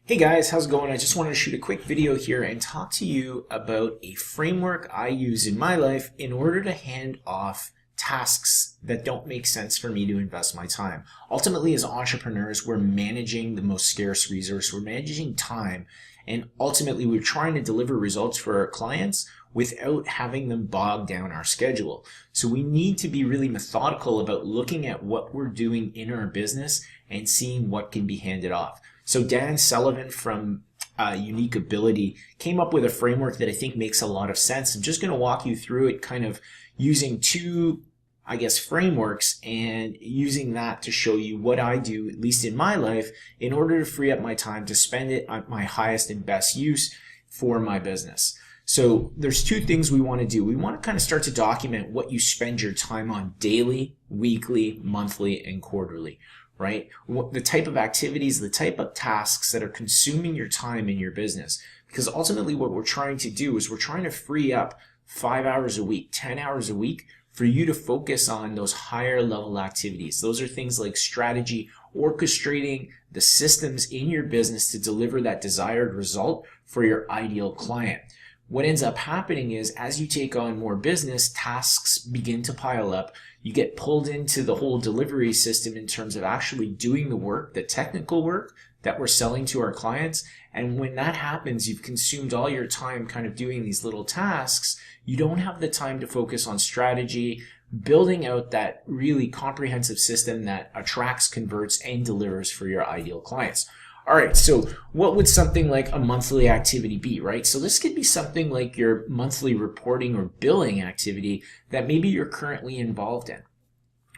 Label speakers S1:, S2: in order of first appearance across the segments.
S1: Hey guys, how's it going? I just wanted to shoot a quick video here and talk to you about a framework I use in my life in order to hand off tasks that don't make sense for me to invest my time. Ultimately, as entrepreneurs, we're managing the most scarce resource. We're managing time, and ultimately we're trying to deliver results for our clients without having them bog down our schedule. So we need to be really methodical about looking at what we're doing in our business and seeing what can be handed off. So Dan Sullivan from Unique Ability came up with a framework that I think makes a lot of sense. I'm just going to walk you through it kind of using two, frameworks and using that to show you what I do, at least in my life, in order to free up my time to spend it on my highest and best use for my business. So there's two things we want to do. We want to kind of start to document what you spend your time on daily, weekly, monthly, and quarterly. Right? The type of activities, the type of tasks that are consuming your time in your business. Because ultimately what we're trying to do is we're trying to free up 5 hours a week, 10 hours a week for you to focus on those higher level activities. Those are things like strategy, orchestrating the systems in your business to deliver that desired result for your ideal client. What ends up happening is as you take on more business, tasks begin to pile up. You get pulled into the whole delivery system in terms of actually doing the work, the technical work that we're selling to our clients. And when that happens, you've consumed all your time kind of doing these little tasks. You don't have the time to focus on strategy, building out that really comprehensive system that attracts, converts, and delivers for your ideal clients. All right, so what would something like a monthly activity be, right? So this could be something like your monthly reporting or billing activity that maybe you're currently involved in,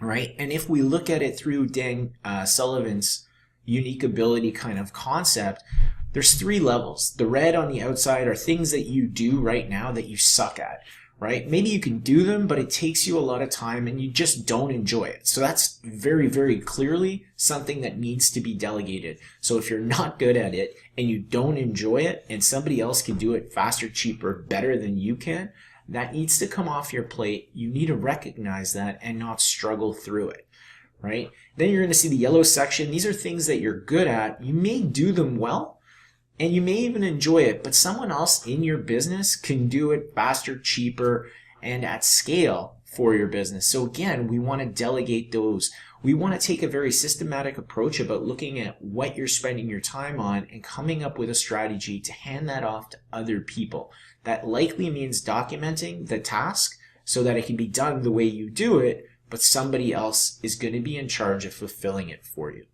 S1: right? And if we look at it through Dan Sullivan's Unique Ability kind of concept, there's three levels. The red on the outside are things that you do right now that you suck at, right? Maybe you can do them, but it takes you a lot of time and you just don't enjoy it. So that's very, very clearly something that needs to be delegated. So if you're not good at it and you don't enjoy it and somebody else can do it faster, cheaper, better than you can, that needs to come off your plate. You need to recognize that and not struggle through it, right? Then you're going to see the yellow section. These are things that you're good at. You may do them well, and you may even enjoy it, but someone else in your business can do it faster, cheaper, and at scale for your business. So again, we want to delegate those. We want to take a very systematic approach about looking at what you're spending your time on and coming up with a strategy to hand that off to other people. That likely means documenting the task so that it can be done the way you do it, but somebody else is going to be in charge of fulfilling it for you.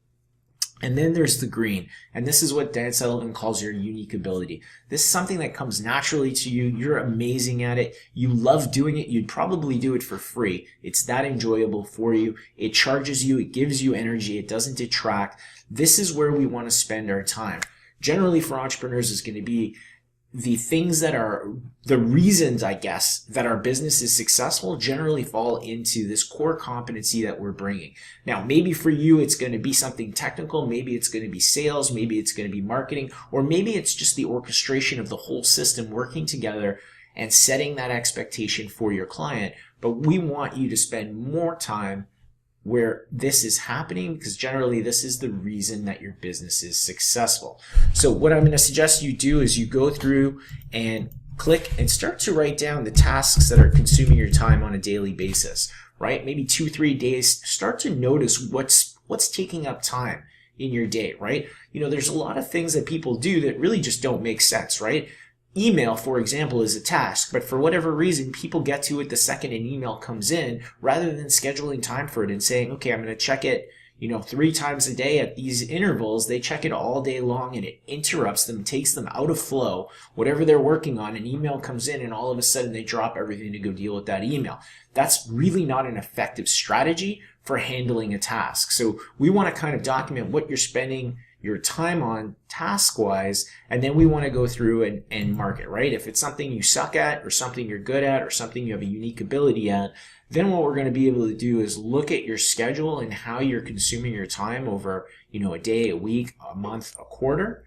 S1: And then there's the green, and this is what Dan Sullivan calls your unique ability. This is something that comes naturally to you. You're amazing at it. You love doing it. You'd probably do it for free. It's that enjoyable for you. It charges you. It gives you energy. It doesn't detract. This is where we want to spend our time. Generally for entrepreneurs is going to be the things that are the reasons, that our business is successful generally fall into this core competency that we're bringing. Now, maybe for you, it's going to be something technical. Maybe it's going to be sales. Maybe it's going to be marketing, or maybe it's just the orchestration of the whole system working together and setting that expectation for your client. But we want you to spend more time where this is happening, because generally this is the reason that your business is successful. So what I'm going to suggest you do is you go through and click and start to write down the tasks that are consuming your time on a daily basis, right? Maybe 2-3 days. Start to notice what's taking up time in your day, right? You know, there's a lot of things that people do that really just don't make sense, right? Email, for example, is a task, but for whatever reason, people get to it the second an email comes in, rather than scheduling time for it and saying, okay, I'm going to check it, 3 times a day at these intervals. They check it all day long and it interrupts them, takes them out of flow, whatever they're working on. An email comes in and all of a sudden they drop everything to go deal with that email. That's really not an effective strategy for handling a task. So we want to kind of document what you're spending your time on task-wise, and then we want to go through and mark it, right? If it's something you suck at or something you're good at or something you have a unique ability at, then what we're going to be able to do is look at your schedule and how you're consuming your time over, a day, a week, a month, a quarter,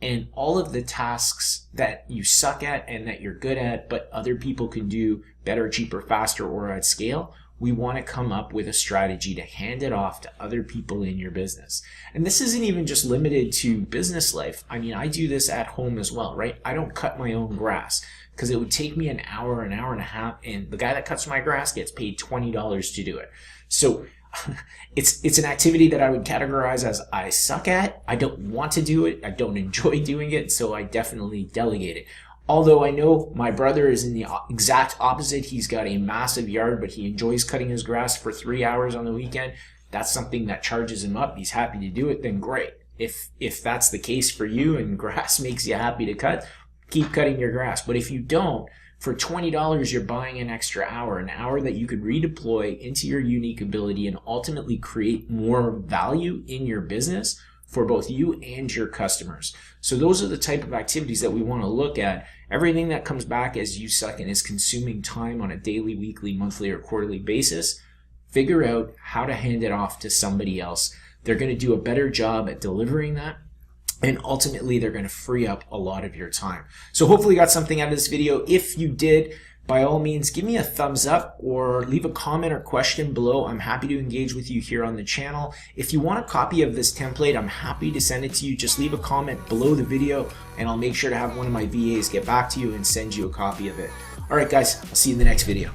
S1: and all of the tasks that you suck at and that you're good at, but other people can do better, cheaper, faster, or at scale. we want to come up with a strategy to hand it off to other people in your business. And this isn't even just limited to business life. I mean, I do this at home as well, right? I don't cut my own grass because it would take me an hour and a half, and the guy that cuts my grass gets paid $20 to do it. So it's an activity that I would categorize as I suck at. I don't want to do it. I don't enjoy doing it. So I definitely delegate it. Although I know my brother is in the exact opposite. He's got a massive yard, but he enjoys cutting his grass for 3 hours on the weekend. That's something that charges him up. He's happy to do it, then great. If that's the case for you and grass makes you happy to cut, keep cutting your grass. But if you don't, for $20, you're buying an extra hour, an hour that you could redeploy into your unique ability and ultimately create more value in your business for both you and your customers. So those are the type of activities that we want to look at. Everything that comes back as you suck and is consuming time on a daily, weekly, monthly, or quarterly basis, figure out how to hand it off to somebody else. They're going to do a better job at delivering that, and ultimately they're going to free up a lot of your time. So hopefully you got something out of this video. If you did, by all means, give me a thumbs up or leave a comment or question below. I'm happy to engage with you here on the channel. If you want a copy of this template, I'm happy to send it to you. Just leave a comment below the video and I'll make sure to have one of my VAs get back to you and send you a copy of it. All right, guys, I'll see you in the next video.